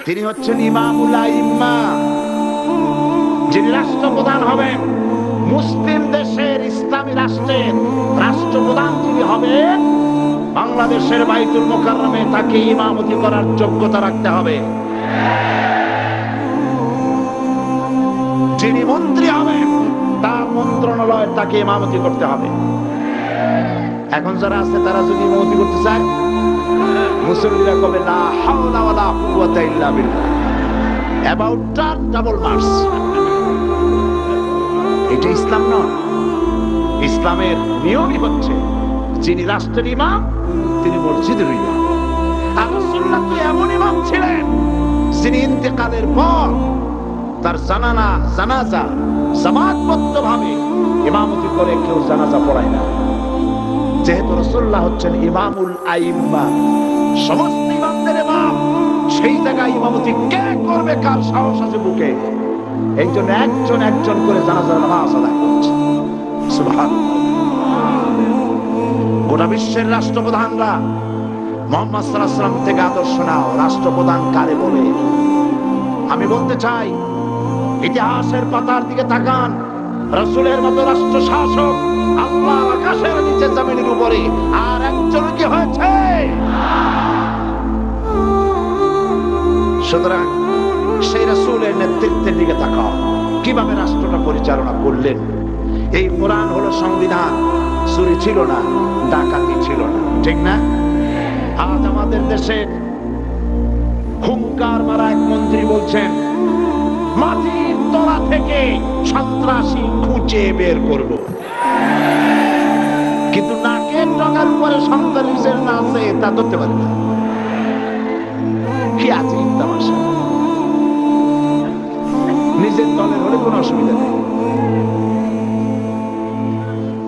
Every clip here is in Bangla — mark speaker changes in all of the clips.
Speaker 1: তিনি হচ্ছেন ইমামুল আইম্মা, যিনি রাষ্ট্রপ্রধান হবেন। মুসলিম দেশের, ইসলামী রাষ্ট্রের রাষ্ট্রপ্রধান যিনি হবেন, বাংলাদেশের বাইতুল মুকাররমে তাকে ইমামতি করার যোগ্যতা রাখতে হবে। যিনি মন্ত্রী হবেন, তার মন্ত্রণালয়ে তাকে ইমামতি করতে হবে। এখন যারা আছে তারা যদি ইমামতি করতে চায়, মুসল্লিরা কবে লা হাওলা ওয়ালা কুওয়াতা ইল্লা বিল্লাহ, অ্যাবাউট টার্ন ডাবল মার্স। এটা ইসলাম নয়। ইসলামের নিয়মই হচ্ছে যিনি রাষ্ট্রের ইমাম তিনি মসজিদের ইমাম। আর রাসূলুল্লাহ তো এমন ইমাম ছিলেন যিনি ইন্তেকালের পর তার জানাজা জামাতবদ্ধভাবে ইমামতি করে কেউ জানাজা পড়ায় না। যেহেতু রাসূলুল্লাহ হচ্ছেন ইমামুল আইম্মা, সমস্ত ইমামদের ইমাম, সেই জায়গায় ইমামতি কে করবে, কার সাহস আছে বুকে? এই জন্য একজন একজন করে জানাজার নামাজ আদায় করছে। সুবহানাল্লাহ। গোটা বিশ্বের রাষ্ট্রপ্রধানরা মুহাম্মদ সাল্লাল্লাহু আলাইহি ওয়াসাল্লাম থেকে আদর্শ নাও। রাষ্ট্রপ্রধান কারে বলে? আমি বলতে চাই, ইতিহাসের পাতার দিকে তাকান। রাসূলের মতো রাষ্ট্র শাসক আল্লাহ আকাশের নিচে জমিনের উপরে আর একজন কি হয়েছে? সুতরাং সেই রাসূলের নেতৃত্বের দিকে তাকাও, কিভাবে রাষ্ট্রটা পরিচালনা করলেন। এই কোরআন হলো সংবিধান। চুরি ছিল না, ডাকাতি ছিল না, ঠিক না? আজ আমাদের দেশে হুঙ্কার মারা এক মন্ত্রী বলছেন মাটির তলা থেকে সন্ত্রাসী খুঁজে বের করব, কিন্তু নাকের ডগার উপরে সন্ত্রাসীর না আছে তা ধরতে পারে না। কি আছে তামাশা? নিজের দলের হলে কোনো অসুবিধা নেই।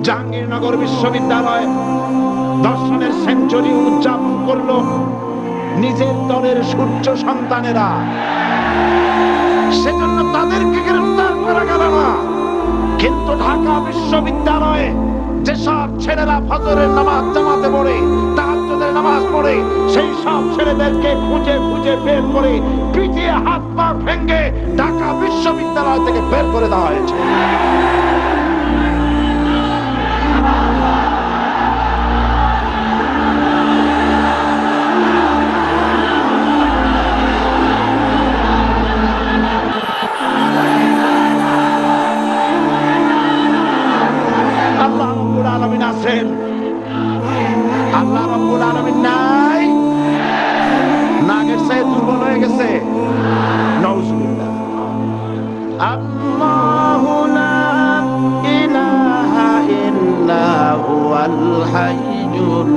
Speaker 1: জাহাঙ্গীরনগর বিশ্ববিদ্যালয় দর্শনের সেঞ্চুরি উদযাপন করলো নিজের দলের সূর্য সন্তানেরা। সেজন্য তাদেরকে গ্রেফতার করা গেল না। কিন্তু ঢাকা বিশ্ববিদ্যালয়ে যেসব ছেলেরা ফজরের নামাজ জামাতে পড়ে, তাহাজ্জুদের নামাজ পড়ে, সেই সব ছেলেদেরকে খুঁজে খুঁজে বের করে পিটিয়ে হাত পা ভেঙে ঢাকা বিশ্ববিদ্যালয় থেকে বের করে দেওয়া হয়েছে। আল্লাহ রাব্বুল আলামিন নাই, নাগের চেয়ে দুর্বল হয়ে গেছে। নাউজুবিল্লাহ। আল্লাহু লা ইলাহা ইল্লা হুয়াল হাইয়ুল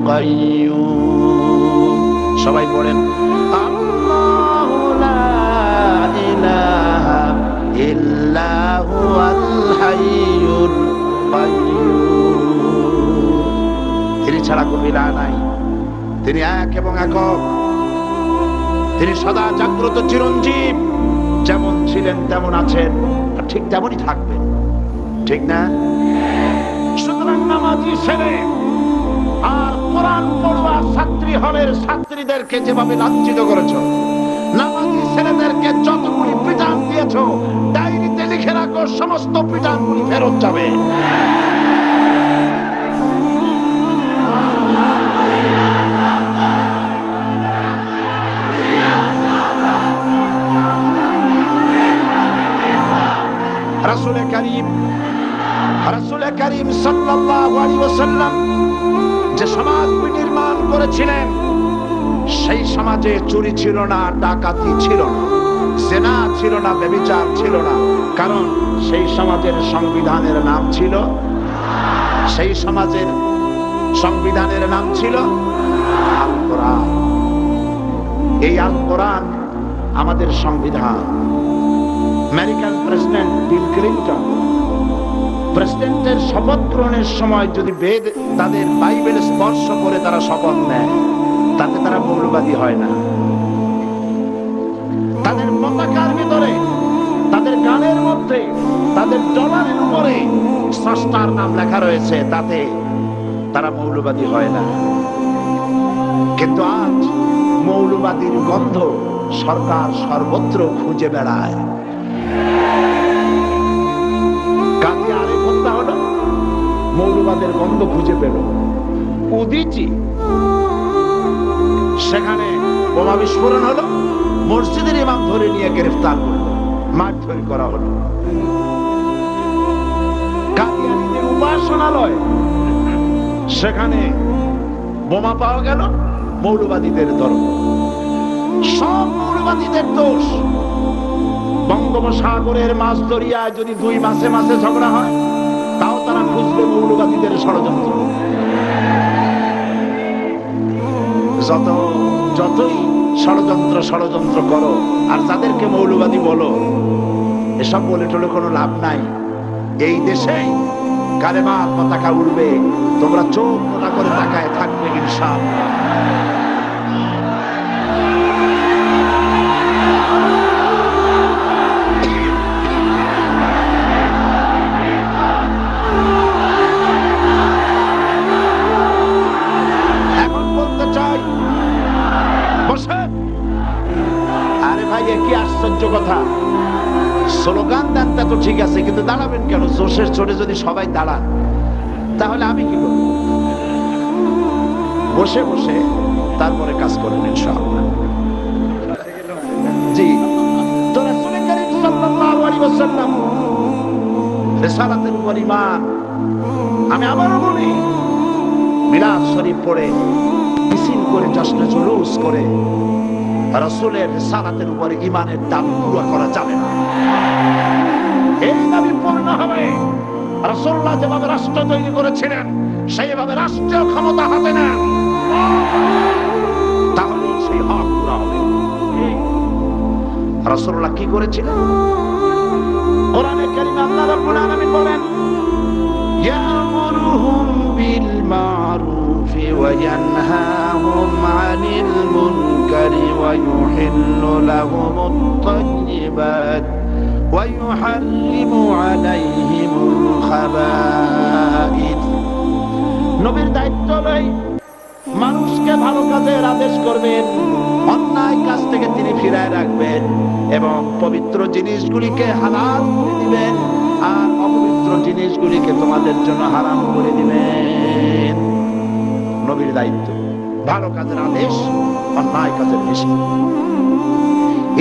Speaker 1: কাইয়্যুম। সবাই পড়েন আল্লাহু লা ইলাহা ইল্লা হুয়াল হাইয়ুল কাইয়্যুম। তিনি ছাড়া কোনো ইলাহ নাই। তিনি এক এবং একক। তিনি সদা জাগ্রত চিরঞ্জীব। যেমন ছিলেন তেমন আছেন, আর ঠিক তেমনই থাকবেন, ঠিক না? সুতরাং নামাজি ছেলে আর কোরআন পড়ুয়া ছাত্রী হলের ছাত্রীদেরকে যেভাবে লাঞ্ছিত করেছ, নামাজি ছেলেদেরকে যতগুলি পিটান দিয়েছ, ডায়েরিতে লিখে রাখো, সমস্ত পিটানগুলি ফেরত যাবে। রাসূল করিম সাল্লাল্লাহু আলাইহি ওয়াসাল্লাম যে সমাজ নির্মাণ করেছিলেন, সেই সমাজে চুরি ছিল না, ডাকাতি ছিল না, জিনা ছিল না, ব্যভিচার ছিল না। কারণ সেই সমাজের সংবিধানের নাম ছিল, সেই সমাজের সংবিধানের নাম ছিল আল কোরআন। এই আল কোরআন আমাদের সংবিধান। আমেরিকান প্রেসিডেন্ট বিল ক্লিনটন প্রেসিডেন্টের শপথ গ্রহণের সময় যদি বেদ তাদের বাইবেল স্পর্শ করে তারা শপথ নেয়, তাতে তারা মৌলবাদী হয় না। তাদের পতাকার ভিতরে, তাদের গানের মধ্যে, তাদের ডলারের উপরে স্রষ্টার নাম লেখা রয়েছে, তাতে তারা মৌলবাদী হয় না। কিন্তু আজ মৌলবাদীর গন্ধ সরকার সর্বত্র খুঁজে বেড়ায়। কাজী আরিফ হত্যা হলো, মৌলবাদের গন্ধ খুঁজে পেল। উদীচী, সেখানে বোমা বিস্ফোরণ হলো, মসজিদের ইমাম ধরে নিয়ে গ্রেফতার করলো, মারধর করা হলো। কাদিয়ানীদের উপাসনালয়, সেখানে বোমা পাওয়া গেল, মৌলবাদীদের দরদ। সব মৌলবাদীদের দোষ। বঙ্গোপসাগরের মাছ দরিয়ায় যদি 2 মাসে মাসে ঝগড়া হয়, তাও তারা খুঁজবে মৌলবাদীদের ষড়যন্ত্র। যতই ষড়যন্ত্র করো আর যাদেরকে মৌলবাদী বলো, এসব বলে টলে কোনো লাভ নাই। এই দেশে কালেমার পতাকা উড়বে, তোমরা চোখ মোটা করে তাকায় থাকবে ইনশাআল্লাহ। এখন বলতে চাই, বসে। আরে ভাই, কি আশ্চর্য কথা! স্লোগান দেন তা তো ঠিক আছে, কিন্তু দাঁড়াবেন কেন? জোশের চড়ে যদি সবাই দাঁড়ান, তাহলে আমি কি করব? বসে বসে তারপরে কাজ করবেন ইনশাআল্লাহ। জি, তো রাসূল কারীম সাল্লাল্লাহু আলাইহি ওয়াসাল্লাম রিসালাতের উপর ঈমান। আমি আবারও বলি, মিলাদ শরীফ পড়ে, মিছিল করে, জশ্নে জুলুস করে রাসূলের রিসালাতের উপর ঈমানের দাবি পুরো করা যাবে না। এই দাবি পূর্ণ হবে রাসূলুল্লাহ যেভাবে রাষ্ট্র তৈরি করেছিলেন, সেইভাবে রাষ্ট্রীয় ক্ষমতা হাতে নেন, তাহলে সেই হক পুরো হবে। রাসূলুল্লাহ কি করেছিলেন? কোরআনে কারীমে আল্লাহ রাব্বুল আলামিন বলেন, ইয়ামুরুহুম বিল মারুফি ওয়া ইয়ানহাহুম আনিল মুনকারি ওয়া ইউহিল্লু লাহুমুত তাইয়্যিবাত ওয়া ইউহাররিমু আলাইহিমুল খাবাইথ। নবীর দায়িত্ব লয় মানুষকে ভালো কাজের আদেশ করবেন, অন্যায় কাজ থেকে তিনি ফিরায় রাখবেন এবং পবিত্র জিনিসগুলিকে হালাল করে দিবেন আর অপবিত্র জিনিসগুলিকে তোমাদের জন্য হারাম করে দিবেন। নবীর দায়িত্ব ভালো কাজের আদেশ, অন্যায় কাজের নিষেধ।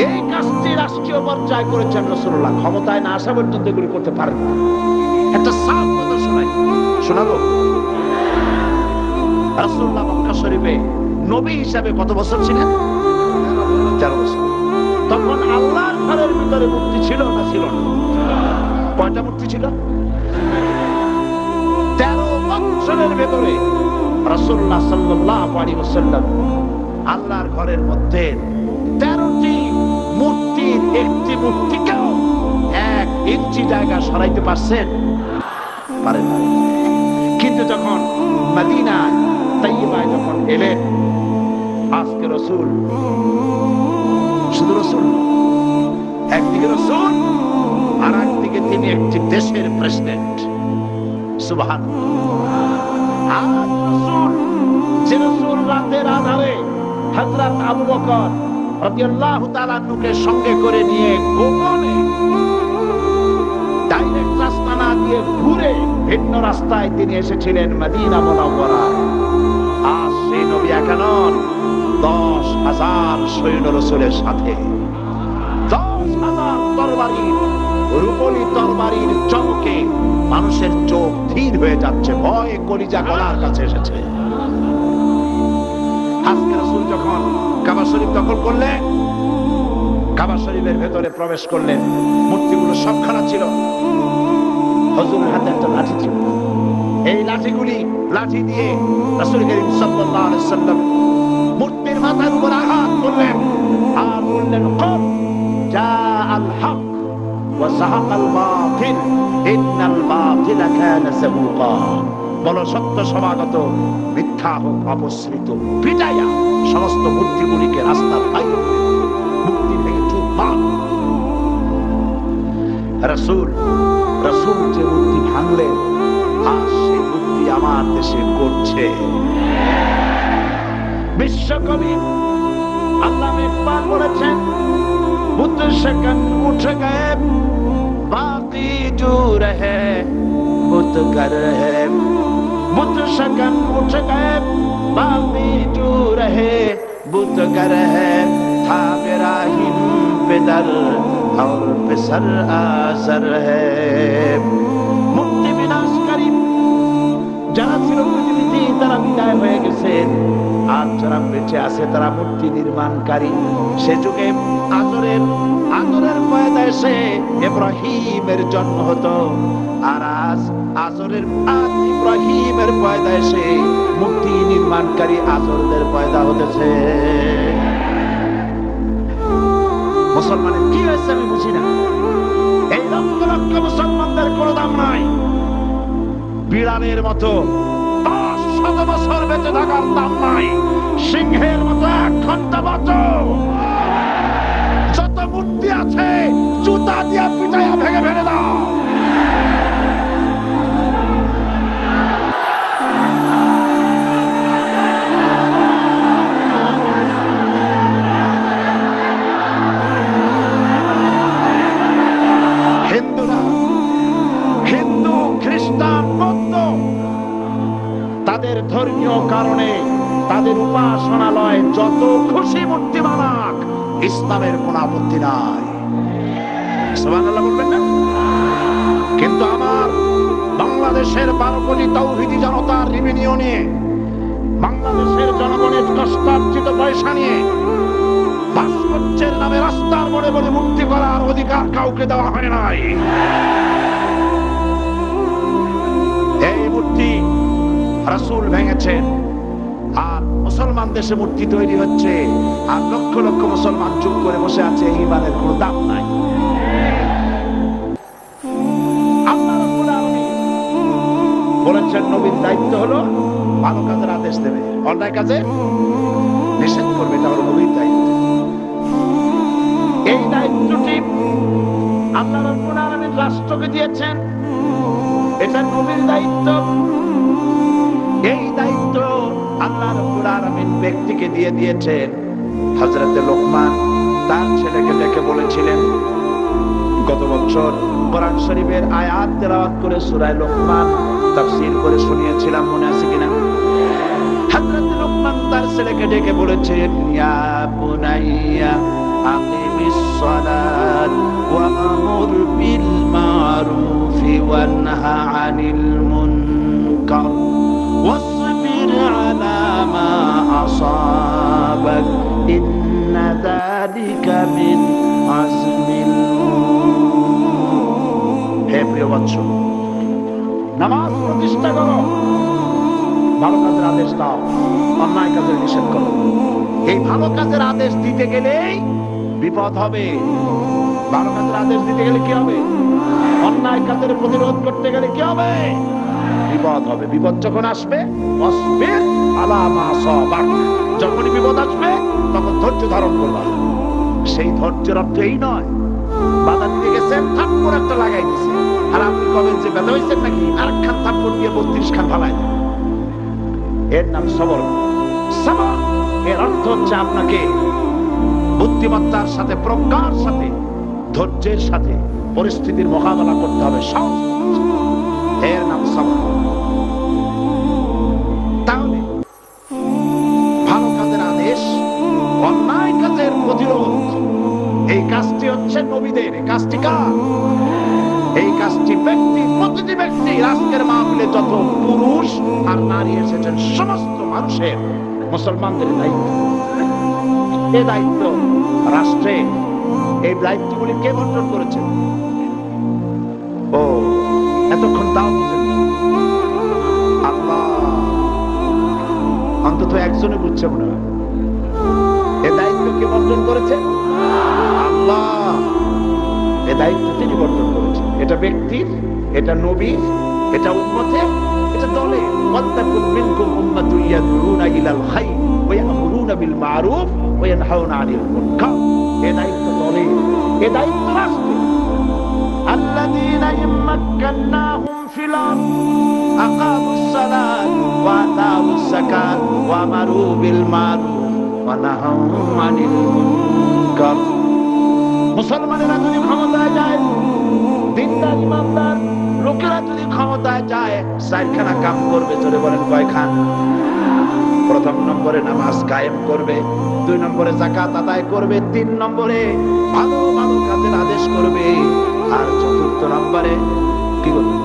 Speaker 1: এই কাজটি রাষ্ট্রীয় পর্যায়ে করেছেন রাসূলুল্লাহ। ক্ষমতায় না আসা পর্যন্ত এগুলি করতে পারেন না। একটা সাফ কথা শোনাবো। রাসূলুল্লাহ মক্কা শরীফে নবী হিসাবে কত বছর ছিলেন? 13 বছর। তখন আল্লাহর ঘরের ভিতরে মূর্তি ছিল না ছিল না? কয়টা মূর্তি ছিল? 13 বছরের ভেতরে রাসূলুল্লাহ সাল্লাল্লাহু আলাইহি ওয়াসাল্লাম আল্লাহর ঘরের মধ্যে 13টি মূর্তির একটি মূর্তিকেও 1 ইঞ্চি জায়গা সরাইতে পারছেন? পারেন না। কিন্তু যখন মদিনা তাইয়্যিবায় যখন এলেন, আজকে রাসূল শুধু রাসূল, একদিকে রাসূল আর একদিকে তিনি একটি দেশের প্রেসিডেন্ট। সুবহানাল্লাহ। আজ রাসূল, যে রাসূল রাতের আধারে হযরত আবু বকর রাদিয়াল্লাহু তাআলা আনহুকে সঙ্গে করে নিয়ে গোপনে ডাইরেক্ট রাস্তা না দিয়ে ঘুরে ভিন্ন রাস্তায় তিনি এসেছিলেন মদিনা মুনাওয়ারায়। আজ সেই নবী একা নন, 10,000 সৈন্য রাসূলের সাথে, 10,000 তরবারির, রূপলী তরবারির চমকে মানুষের চোখ ধীর হয়ে যাচ্ছে, ভয়ে কলিজা গলার কাছে এসেছে। আজকে রাসূল যখন কাবা শরীফ দখল করলেন, কাবা শরীফের ভেতরে প্রবেশ করলেন, মূর্তিগুলো সবখানা ছিল, হুজুরের হাতে একটা লাঠি ছিল। এই লাঠি দিয়ে রাসূল কারীম সাল্লাল্লাহু আলাইহি ওয়াসাল্লাম মূর্তির মাথার উপর আঘাত করলেন আর বললেন, ক্ব জাআল হক ওয়া যাহাকাল বাতিল ইন্নাল বাতিলা কানা যাহুকা। বলো সত্য সমাগত, মিথ্যা হোক অপসৃত। পিটাইয়া সমস্ত মূর্তিগুলিকে রাস্তার বাইরে মুক্তি থেকে চুপচাপ। রাসূল যে মূর্তি ভাঙলেন, আজ সেই মূর্তি আমার দেশে করছে। বিশ্বকবি আল্লাহ ইকবাল বলেছেন, বুত शकन उठ गए बाकी जो रहे बुत कर है, बुत शकन उठ गए बाकी जो रहे बुत कर है, था मेरा हिम पेदर और पेसर आसर है। মুক্তি বিনাশকারী যারা ছিল পৃথিবীতে তারা বিদায় হয়ে গেছে, আর যারা বেঁচে আছে তারা মূর্তি নির্মাণকারী। সে যুগে আজরের পয়দায় ইব্রাহিমের জন্ম হতো, আর আজ ইব্রাহিমের পয়দায় মূর্তি নির্মাণকারী আজরদের পয়দা হতেছে। মুসলমানের কি হয়েছে আমি বুঝি না। এই লক্ষ লক্ষ মুসলমানদের কোনো দাম নাই। বিড়ালের মতো 500 বছর বেঁচে থাকার দাম নাই। সিংহের মতো 1 ঘন্টা বাঁচো। যত মূর্তি আছে জুতা দিয়া পিটাইয়া ভেঙে ফেলে দাও। হিন্দু খ্রিস্টান বৌদ্ধ তাদের ধর্মীয় কারণে তাদের উপাসনালয় যত খুশি মূর্তি বানাক, ইসলামের কোন আপত্তি নাই। সুবহানাল্লাহ বলবেন না? কিন্তু আমার বাংলাদেশের 12 কোটি তাওহীদি জনতার রেভিনিউ নিয়ে, বাংলাদেশের জনগণের কষ্টার্জিত পয়সা নিয়ে ভাস্কর্যের নামে রাস্তার মোড়ে মোড়ে মূর্তি করার অধিকার কাউকে দেওয়া হয় নাই। এই মূর্তি রাসূল ভেঙেছেন, আর মুসলমান দেশে মূর্তি তৈরি হচ্ছে, আর লক্ষ লক্ষ মুসলমান চুপ করে বসে আছে। ঈমানের কোনো দাম নাই। আল্লাহ রাব্বুল আলামিন বলেছেন নবীর দায়িত্ব হলো ভালো কাজের আদেশ দেবে, অন্যায় কাজে নিষেধ করবে। এটা হলো নবীর দায়িত্ব। এই দায়িত্বটি আল্লাহ রাব্বুল আলামিন রাষ্ট্রকে দিয়েছেন, এটা নবীর দায়িত্ব। এই দায়িত্ব আল্লাহ রাব্বুল আলামিন ব্যক্তিকে দিয়ে দিয়েছেন। হযরত লোকমান তার ছেলেকে ডেকে বলেছিলেন, গত বছর কোরআন শরীফের আয়াত তেলাওয়াত করে সূরা লোকমান তাফসীর করে শুনিয়েছিলাম, মনে আছে কিনা? হযরত লোকমান তার ছেলেকে ডেকে বলেছেন, ইয়া বুনাইয়া আকিমিস সালাত ওয়া আমুর বিল মারুফি ওয়া নাহা আনিল মুনকার ওয়াসবির আলা মা আসাবাক ইন্না যালিকা মিন আজমিল উমুর। হে প্রিয় বৎস, নামাজ প্রতিষ্ঠা করো, ভালো কাজের আদেশ দাও, অন্যায় কাজের নিষেধ করো। এই ভালো কাজের আদেশ দিতে গেলেই বিপদ হবে। ভালো কাজের আদেশ দিতে গেলে কি হবে? অন্যায় কাজের প্রতিরোধ করতে গেলে কি হবে? বিপদ হবে। বিপদ যখন আসবে, ওয়াসবির আলা মা আসাবাক, যখনই বিপদ আসবে তখন ধৈর্য ধারণ করবা। সেই ধৈর্যের অর্থ এই নয় বাধা দিতে গেছেন, থাপ্পড় একটা লাগাই দিছে, আর আপনি কবেন যে ব্যথা হয়েছেন নাকি, আরেকখান থাপ্পড় দিয়ে 32 খান ফালাই দেন। এর নাম সবর। সবর এর অর্থ হচ্ছে আপনাকে বুদ্ধিমত্তার সাথে, প্রজ্ঞার সাথে, ধৈর্যের সাথে পরিস্থিতির মোকাবেলা করতে হবে। এর নাম সবর। তাহলে ভালো কাজের আদেশ, অন্যায় কাজের প্রতিরোধ, এই কাজটি হচ্ছে নবীদের। এই কাজটি কার? এই কাজটি ব্যক্তি, প্রতিটি ব্যক্তি, আজকের মাহফিলে যত পুরুষ আর নারী এসেছেন সমস্ত মানুষের, মুসলমানদের দায়িত্ব। এই দায়িত্ব রাষ্ট্রে, এই দায়িত্বগুলি কে বন্টন করেছেন? ও এতক্ষণ তাও বুঝেন আল্লাহ, অন্তত একজনে বুঝছে মনে হয়। এই দায়িত্ব কে বন্টন করেছেন? আল্লাহ। এই দায়িত্ব তিনি বন্টন করেছেন। এটা ব্যক্তির, এটা নবীর, এটা উম্মতের, এটা দলের। ওয়াত্তাকুম মিনকুম উম্মাতুন ইয়াদউনা ইলাল খায়র ওয়া ইয়ামুরুনা বিল মারুফ ওয়া ইয়ানহাউনা আনিল মুনকার। এই দায়িত্ব দলের, এই দায়িত্ব রাষ্ট্রের। আল্লাযীনা ইম্মাক্কান্নাহুম ফিল আরদ আকামুস সালাত ওয়া আতাউস যাকাত ওয়া আমারু বিল মারুফ ওয়া নাহাউ আনিল মুনকার। মুসলমানেরা যদি ক্ষমতায় যায়, দিনদার ইমানদার লোকেরা যদি ক্ষমতায় যায়, চারখানা কাম করবে। জোরে বলেন কয়খান? প্রথম নম্বরে নামাজ কায়েম করবে, 2 নম্বরে যাকাত আদায় করবে, 3 নম্বরে ভালো ভালো কাজের আদেশ করবে, আর 4র্থ নম্বরে কি করবে?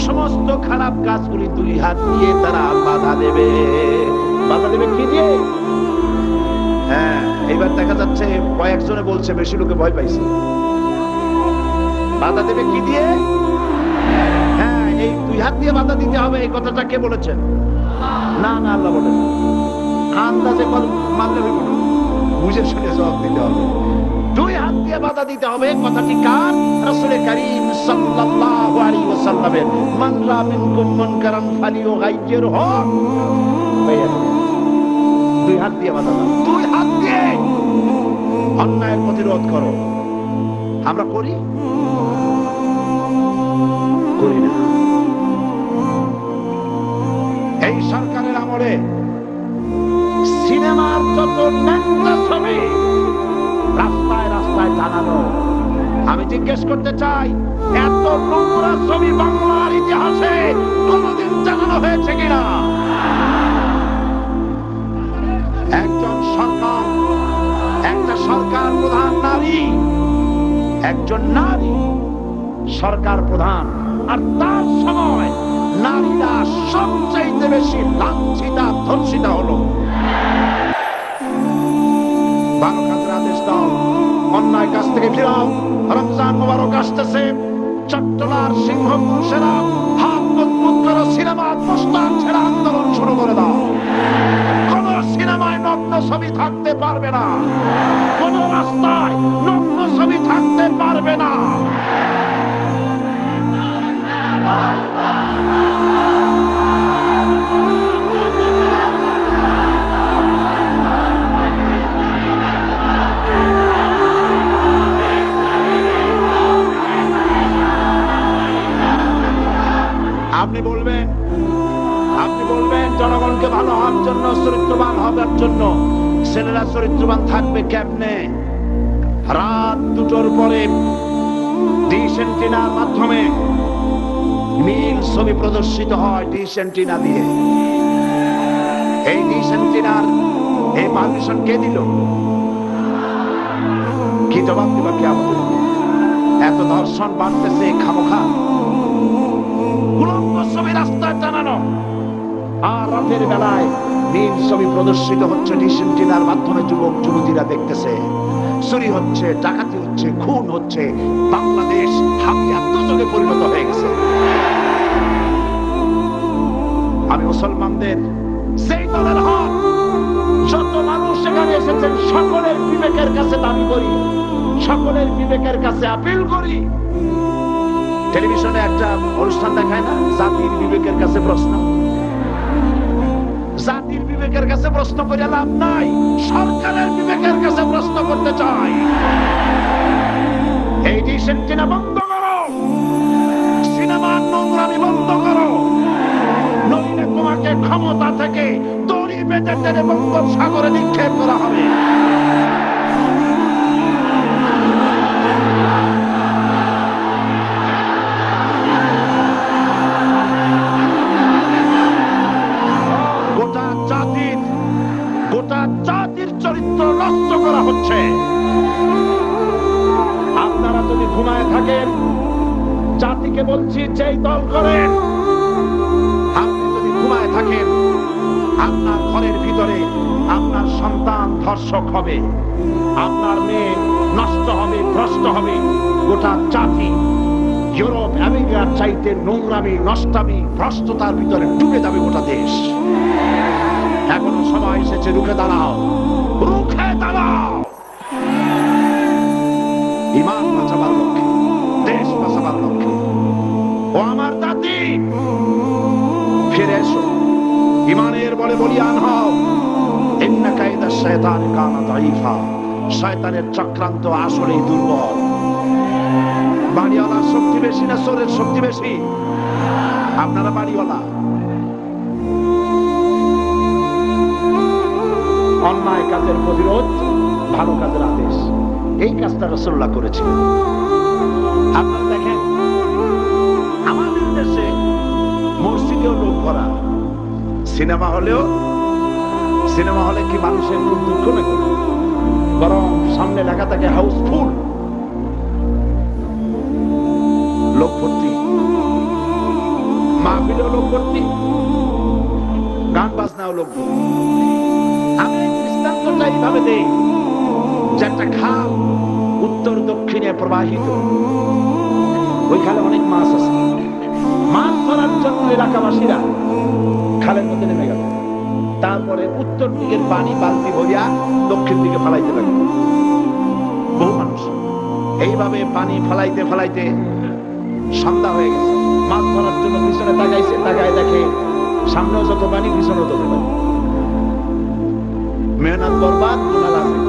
Speaker 1: সমস্ত খারাপ কাজগুলি 2 হাত দিয়ে তারা বাধা দেবে। বাধা দেবে কি দিয়ে? হ্যাঁ, এইবার দেখা যাচ্ছে কয়েকজনে বলছে, বেশি লোকে ভয় পাইছে। বাধা দেবে কি দিয়ে? হ্যাঁ, এই 2 হাত দিয়ে বাধা দিতে হবে। এই কথাটা কে বলেছেন? না না, আল্লাহ বলেন। আন্দাজে মানলে হইব না, বুঝে শুনে জবাব দিতে হবে। 2 হাত দিয়ে বাধা দিতে হবে। কথাটি কার? রাসূল কারীম সাল্লাল্লাহু আলাইহি ওয়াসাল্লামের। মান রা মিনকুম মুনকারান ফালিয়ুগাইয়িরহু। 2 হাত দিয়ে বাধা দাও, 2 হাত দিয়ে অন্যায়ের প্রতিরোধ করো। আমরা করি না। এই সরকারের আমলে সিনেমার যত ন্যাংটা ছবি রাস্তায় রাস্তায় টানানো, আমি জিজ্ঞেস করতে চাই, এত নোংরা ছবি বাংলার ইতিহাসে কোনদিন টানানো হয়েছে কিনা? একজন সরকার, একটা সরকার প্রধান নারী, একজন নারী সরকার প্রধান, আর তার সময় নারীরা সবচেয়ে বেশি লাঞ্ছিতা ধর্ষিতা হলো। ভালো কাজের আদেশ দাও, অন্যায় কাজ থেকে ফিরাও। রমজান মুবারক আসতেছে, চট্টলার সিংহ পুরুষেরা হাত মজবুত করো, সিনেমার পোস্টার ছেড়ে আন্দোলন শুরু করে দাও। কোন সিনেমায় নগ্ন ছবি থাকতে পারবে না, কোন রাস্তায় নগ্ন ছবি থাকতে পারবে না। আপনি বলবেন জনগণকে ভালো হওয়ার জন্য, চরিত্রবান হবার জন্য ছেলেরা চরিত্রবান থাকবে কেমনে? রাত 2টোর পরে ডিশ অ্যান্টেনার মাধ্যমে নীল ছবি প্রদর্শিত হয়, ডিশ অ্যান্টেনা দিয়ে। এই ডিশ অ্যান্টেনার এই পারমিশন কে দিল? কি জবাব দিবা কে আমাদের? এত ধর্ষণ বাড়তেছে খামোখা, উলঙ্গ ছবি রাস্তায় টানানো, আর রাতের বেলায় নীল ছবি প্রদর্শিত হচ্ছে ডিশ অ্যান্টেনার মাধ্যমে। যুবক যুবতীরা দেখতেছে, চুরি হচ্ছে, ডাকাতি হচ্ছে, খুন হচ্ছে। বাংলাদেশ হাতিয়ার দুর্যোগে পরিণত হয়ে গেছে। আমি মুসলমানদের সেই দলের হক, যত মানুষ সেখানে এসেছেন, সকলের বিবেকের কাছে দাবি করি, সকলের বিবেকের কাছে আপিল করি। টেলিভিশনে একটা অনুষ্ঠান দেখায় না, জাতির বিবেকের কাছে প্রশ্ন। জাতির বিবেকের কাছে প্রশ্ন করে লাভ নাই, সরকারের বিবেকের কাছে প্রশ্ন করতে চাই। এই ডিশ অ্যান্টেনা বন্ধ করো, সিনেমার নোংরামি বন্ধ করো, নইলে তোমাকে ক্ষমতা থেকে দড়ি বেঁধে টেনে বঙ্গোপসাগরে নিক্ষেপ করা হবে। গোটা জাতির চরিত্র নষ্ট করা হচ্ছে। আপনারা যদি ঘুমায় থাকেন, জাতিকে বলছি, যেই দল করেন, আপনি যদি ঘুমায় থাকেন, আপনার ঘরের ভিতরে আপনার সন্তান ধর্ষক হবে, আপনার মেয়ে নষ্ট হবে, ভ্রষ্ট হবে। গোটা জাতি ইউরোপ আমেরিকার চাইতে নোংরামি, নষ্টামি, ভ্রষ্টতার ভিতরে ডুবে যাবে গোটা দেশ। এখনো সময় এসেছে, রুখে দাঁড়াও, রুখে দাঁড়াও। ইমান বাঁচাবার লক্ষ্যে, দেশ বাঁচাবার লক্ষ্যে। ও আমার জাতি, ফিরে এসো, ইমানের বলে বলিয়ান হও। ইন্না কায়দা শায়তান কানা দাঈফা। শয়তানের চক্রান্ত আসলেই দুর্বল। বাড়িওয়ালার শক্তি বেশি না চোরের শক্তি বেশি? আপনারা বাড়িওয়ালা, অন্যায় কাজের প্রতিরোধ, ভালো কাজের আদেশ। এই কাজটা রাসূলুল্লাহ করেছিলেন। আপনারা দেখেন আমাদের দেশে মসজিদেও লোক ভরা, সিনেমা হলে কি মানুষের খুব দুঃখ নাকি? বরং সামনে লেখা থাকে হাউসফুল, লোক ভর্তি, মাহফিলেও লোক ভর্তি, গান বাজনাও লোক ভর্তি। আমি দৃষ্টান্তটা এইভাবে দেই যে একটা খাল উত্তর দক্ষিণে প্রবাহিত, ওই খালে অনেক মাছ আছে। মাছ ধরার জন্য এলাকাবাসীরা খালের মধ্যে নেমে গেল। তারপরে উত্তর দিকের পানি বালতি ভরিয়া দক্ষিণ দিকে ফালাইতে লাগলো বহু মানুষ। এইভাবে পানি ফালাইতে ফালাইতে সন্ধ্যা হয়ে গেছে। মাছ ধরার জন্য পিছনে তাকাইছে, তাকায় দেখে সামনেও যত পানি, পিছনেও তত পানি। মেহনত বরবাদ, গুনাহ লাজিম।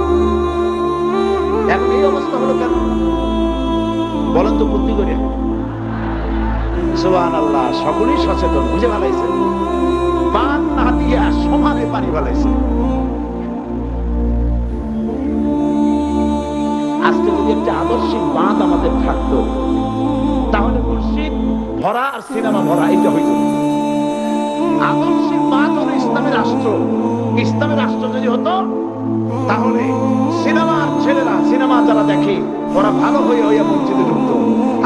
Speaker 1: এখন এই অবস্থা হলো কেন বলেন তো বুদ্ধি করে? সুবহানাল্লাহ, সকলেই সচেতন, বুঝে ফেলাইছে। বাঁধ না দিয়া সমানে পানি ফেলাইছে। আজকে যদি একটা আদর্শিক বাঁধ আমাদের থাকতো, তাহলে মসজিদ ভরা আর সিনেমা ভরা এটা হইত। আদর্শিক বাঁধ হলো ইসলামের রাষ্ট্র। ইসলামের রাষ্ট্র যদি হতো, তাহলে সিনেমার ছেলেরা, সিনেমা যারা দেখে, ওরা ভালো হয়ে হয়ে মসজিদে ঢুকতো।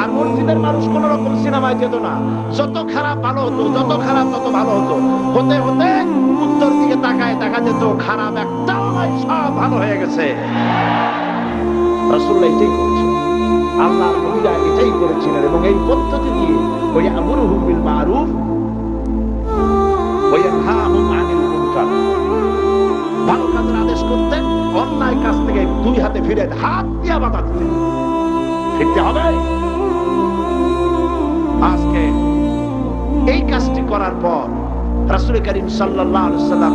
Speaker 1: আর মসজিদের মানুষ কোন রকম সিনেমায় যেত না। যত খারাপ ভালো হতো, যত খারাপ তত ভালো হতো। হতে হতে উত্তর দিকে তাকায় দেখা যেত খারাপ একটাও নয়, সব ভালো হয়ে গেছে। রাসূলুল্লাহ এটাই করেছেন, আল্লাহর নবীরা এটাই করেছিলেন। এবং এই পদ্ধতি দিয়ে ওই আমরুহুম বিল মারুফ ওয়া ইয়ানহাহুম আনিল মুনকার, ভালো কাজের আদেশ করতেন, অন্যায় কাজ থেকে দুই হাতে ফিরে হাত দিয়ে বাধা দিতেন। ফিরতে হবে। আজকে এই কাজটি করার পর রাসূল করিম সাল্লাল্লাহু আলাইহি ওয়াসাল্লাম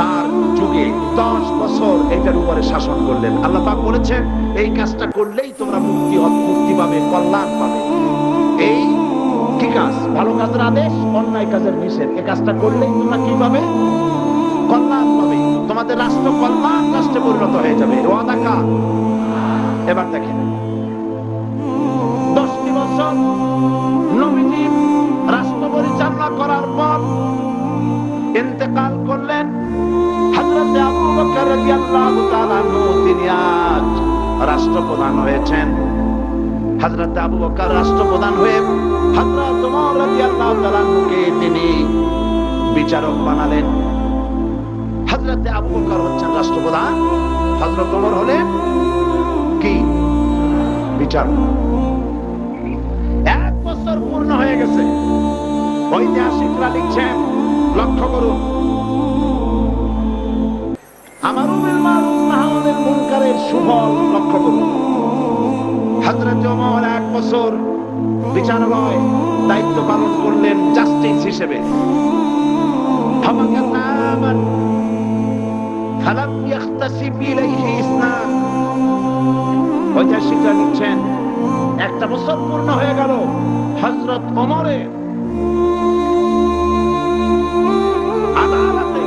Speaker 1: তার যুগে 10 বছর এটার উপরে শাসন করলেন। আল্লাহ পাক বলেছেন এই কাজটা করলেই তোমরা মুক্তি পাবে, কল্যাণ পাবে। এই কি কাজ? ভালো কাজের আদেশ, অন্যায় কাজের নিষেধ। এই কাজটা করলেই তোমরা কি পাবে? কল্যাণ পাবে। তোমাদের রাষ্ট্র কল্যাণ রাষ্ট্রে পরিণত হয়ে যাবে। ওয়াদা কা। এবার দেখেন 10টি বছর নবীজি রাষ্ট্র পরিচালনা করার পর ইন্তেকাল করলেন। হযরত আবু বকর রাদিয়াল্লাহু তাআলা আনহু তিনি আজ রাষ্ট্রপ্রধান হয়েছেন। হযরত আবু বকর রাষ্ট্রপ্রধান হয়ে হযরত ওমর রাদিয়াল্লাহু তাআলা আনহুকে তিনি বিচারক বানালেন। হযরত আবু বকর হচ্ছেন রাষ্ট্রপ্রধান, হযরত ওমর হলেন কি? বিচারক। 1 বছর পূর্ণ হয়ে গেছে। ঐতিহাসিকরা লিখছেন, লক্ষ্য করুন, আমরুল বিল মারুফ নাহি আনিল মুনকারের সুফল লক্ষ্য করুন। হযরত ওমর 1 বছর বিচারালয় দায়িত্ব পালন করলেন জাস্টিস হিসেবে। ফালাম ইয়াখতাসিব ইলাইহি ইসনান। ঐতিহাসিকরা লিখছেন 1 বছর পূর্ণ হয়ে গেল হযরত ওমরের আদালতে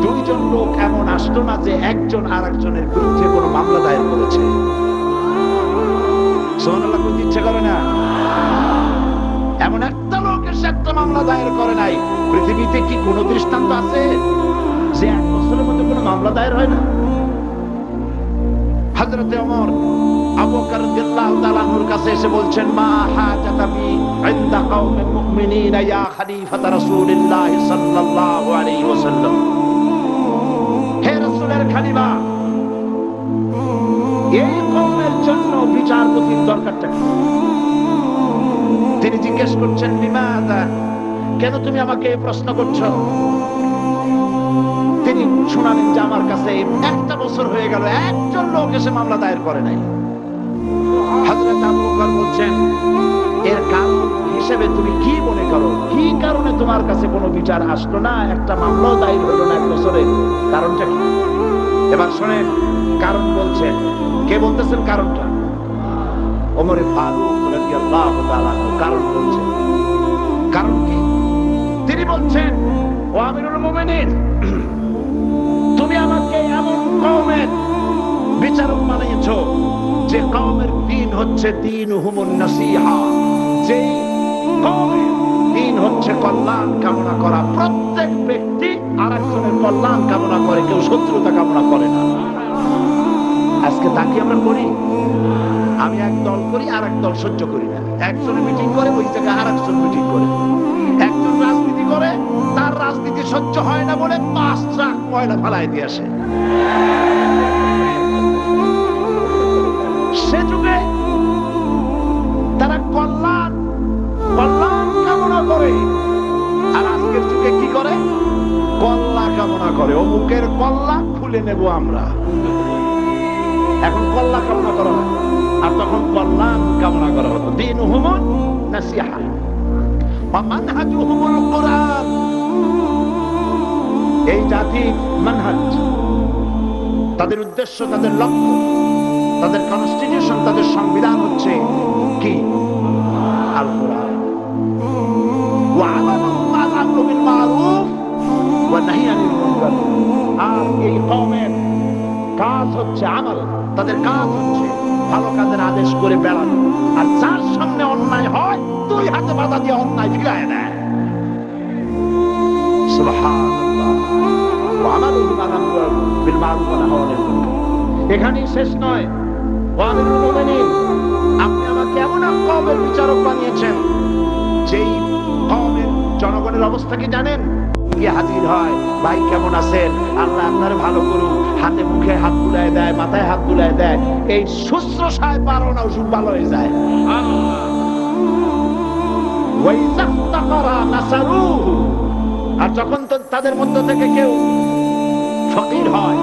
Speaker 1: 2 জন লোক এমন আসলো না যে একজন আরেকজনের বিরুদ্ধে কোনো মামলা দায়ের করেছে। সুবহানাল্লাহ, কই ইচ্ছে করে না? এমন একটা লোক এসে একটা মামলা দায়ের করে নাই। পৃথিবীতে কি কোনো দৃষ্টান্ত আছে যে 1 বছরের মধ্যে কোনো মামলা দায়ের হয় না? হযরত ওমর আবু বকর রাদিয়াল্লাহু তাআলা আনহুর কাছে এসে বলছেন, মা হাজাতা বি ইনদা কওমিল মুমিনিনা ইয়া খলিফাত রাসূলিল্লাহ সাল্লাল্লাহু আলাইহি ওয়াসাল্লাম। হে রাসূলের খলিফা, এই কওমের জন্য বিচারপতির দরকারটা কি? তিনি জিজ্ঞেস করছেন, লিমাযা, কেন তুমি আমাকে এই প্রশ্ন করছো? তিনি শোনালেন যে আমার কাছে 1 বছর হয়ে গেল, একজন লোক এসে মামলা দায়ের করে নাই। হযরত আবু বকর বলছেন, এর কারণ হিসেবে তুমি কি মনে করো? কি কারণে তোমার কাছে কোনো বিচার আসলো না, একটা মামলাও দায়ের হলো না 1 বছরে? কারণটা কি? এবার শুনেন, কারণ বলছেন, কে বলতেছেন কারণটা? ওমর ফারুক রাদিয়াল্লাহু তাআলা কারণ বলছেন। কারণ কি? তিনি বলছেন, ও আমিরুল মুমিনিন, কওমের বিচারক বানিয়েছো, যে কওমের দ্বীন হচ্ছে দীনুহুমুন নাসিহা, যে কওমের দ্বীন হচ্ছে কল্যাণ কামনা করা। প্রত্যেক ব্যক্তি আরেকজনের কল্যাণ কামনা করে, কেউ শত্রুতা কামনা করে না। আজকে তা কি আমরা করি? আমি এক দল করি, আর এক দল সহ্য করি না। একজনে মিটিং করে, ওই জায়গায় আর একজন মিটিং করে। একজন রাজনীতি করে, তার রাজনীতি সহ্য হয় না বলে 5 ট্রাক ময়লা ফালাই দিয়ে আসে। সে যুগে তারা কল্যাণ কামনা করে, আর আজকের যুগে কি করে? কল্যাণ কামনা করে। অমুকের কল্যাণ খুলে নেব আমরা। এখন কল্যাণ কামনা করা হয়, আর তখন কল্যাণ কামনা করা হতো। দীনুহুমুন নাসিহা ওয়া মানহাজুহুমুল কুরআন। এই জাতির মানহাজ, তাদের উদ্দেশ্য, তাদের লক্ষ্য, তাদের কনস্টিটিউশন, তাদের সংবিধান হচ্ছে কি? আল কুরআন। ওয়া আমালুহুম আল-আমরু বিল মারুফ ওয়া নাহয়ু আনিল মুনকার। আর এই কওমের কাজ হচ্ছে আমল, তাদের কাজ হচ্ছে ভালো কাজের আদেশ করে বেড়ানো, আর যার সামনে অন্যায় হয় 2 হাতে বাধা দিয়ে অন্যায় ফিরায় দেয়। সুবহানাল্লাহ। ওয়া আমালুহুম আল-আমরু বিল মারুফ ওয়া নাহয়ু আনিল মুনকার। এখানেই শেষ নয়। ওয়া আমিরুল মুমিনিন, আপনি আমাকে এমন এক কওমের বিচারক বানিয়েছেন, যেই কওমের জনগণের অবস্থা কি জানেন? গিয়ে হাজির হয়, ভাই কেমন আছেন, আল্লাহ আপনার ভালো করুক, হাতে মুখে হাত বুলায় দেয়, মাথায় হাত বুলায় দেয়। এই শুশ্রূষায় পারো না, ওষুধ ভালো হয়ে যায়। আর যখন তাদের মধ্য থেকে কেউ ফকির হয়,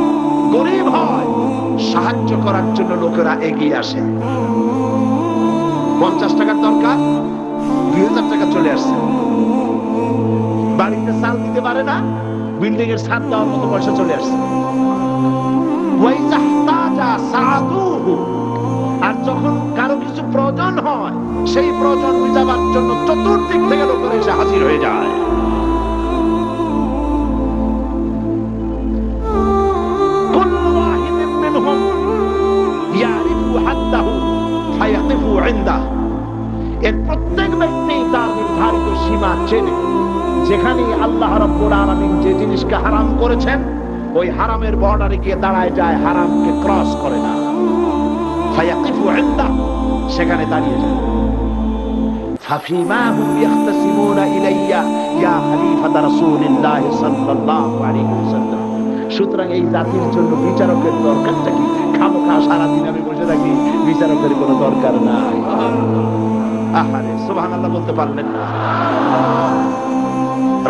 Speaker 1: গরিব হয়, সাহায্য করার জন্য লোকেরা এগিয়ে আসে। 50 টাকার দরকার, 2000 টাকা চলে আসছে। বাড়িতে চাল দিতে পারে না, বিল্ডিং এর ছাদ দেওয়ার মতো পয়সা চলে আসছে। আর যখন কারো কিছু প্রয়োজন হয়, সেই প্রয়োজন মিটাবার জন্য চতুর্দিক থেকে লোকেরা এসে হাজির হয়ে যায়। কুল্লু ওয়াহিদিন মিনহুম ইয়ারিফু হাদ্দাহু ফায়াকিফু ইনদাহু। এর প্রত্যেক ব্যক্তি তার নির্ধারিত সীমা চেনে। যেখানে আল্লাহ রাব্বুল আলামিন যে জিনিসকে হারাম করেছেন, ওই হারামের বর্ডারে গিয়ে দাঁড়ায় যায়, হারামকে ক্রস করে না। ফায়াকিফু ইনদাহু, সেখানে দাঁড়িয়ে যায়। ফাফিমা হুম ইয়াখতাসিমুনা ইলাইয়া ইয়া খলিফাত রাসূলিল্লাহ সাল্লাল্লাহু আলাইহি ওয়াসাল্লাম। সুতরাং এই জাতির জন্য বিচারকের দরকারটা কি? খামোখা সারাদিন আমি বসে থাকি, বিচারকের কোনো দরকার নাই। আহারে, সুবহানাল্লাহ বলতে পারলেন না?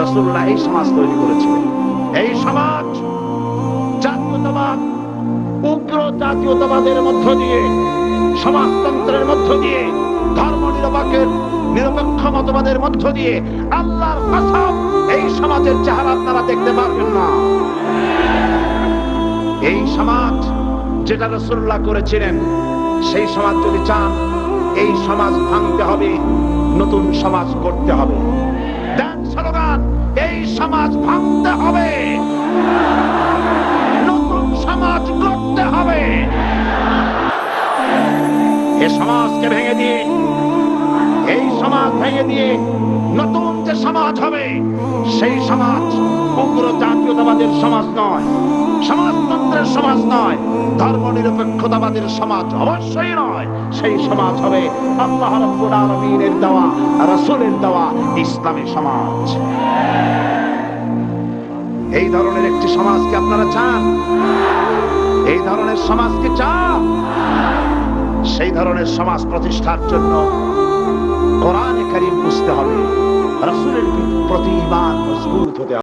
Speaker 1: রাসূলুল্লাহ এই সমাজ তৈরি করেছিলেন। এই সমাজ জাতীয়তাবাদ, উগ্র জাতীয়তাবাদের মধ্য দিয়ে, সমাজতন্ত্রের মধ্য দিয়ে, ধর্ম নিরপেক্ষ মতবাদের মধ্য দিয়ে, আল্লাহর কসম, এই সমাজের চেহারা আপনারা দেখতে পারবেন না। এই সমাজ যেটা রাসূলুল্লাহ করেছিলেন, সেই সমাজ যদি চান, এই সমাজ ভাঙতে হবে, নতুন সমাজ করতে হবে। দেন স্লোগান, এই সমাজ ভাঙতে হবে, নতুন সমাজ করতে হবে। এই সমাজকে ভেঙে দিয়ে, এই সমাজ ভেঙে দিয়ে নতুন যে সমাজ হবে, সেই সমাজ উগ্র জাতীয়তাবাদের সমাজ নয়, সমাজতন্ত্রের সমাজ নয়, ধর্ম নিরপেক্ষতাবাদের সমাজ অবশ্যই নয়। সেই সমাজ হবে আল্লাহ রাব্বুল আলামিনের দেওয়া, রাসূলের দেওয়া ইসলামী সমাজ। এই ধরনের একটি সমাজকে আপনারা চান? এই ধরনের সমাজকে চান? সেই ধরনের সমাজ প্রতিষ্ঠার জন্য কোরআনে কারীম বুঝতে হবে, রাসূলের প্রতি ঈমান মজবুত হতে হবে।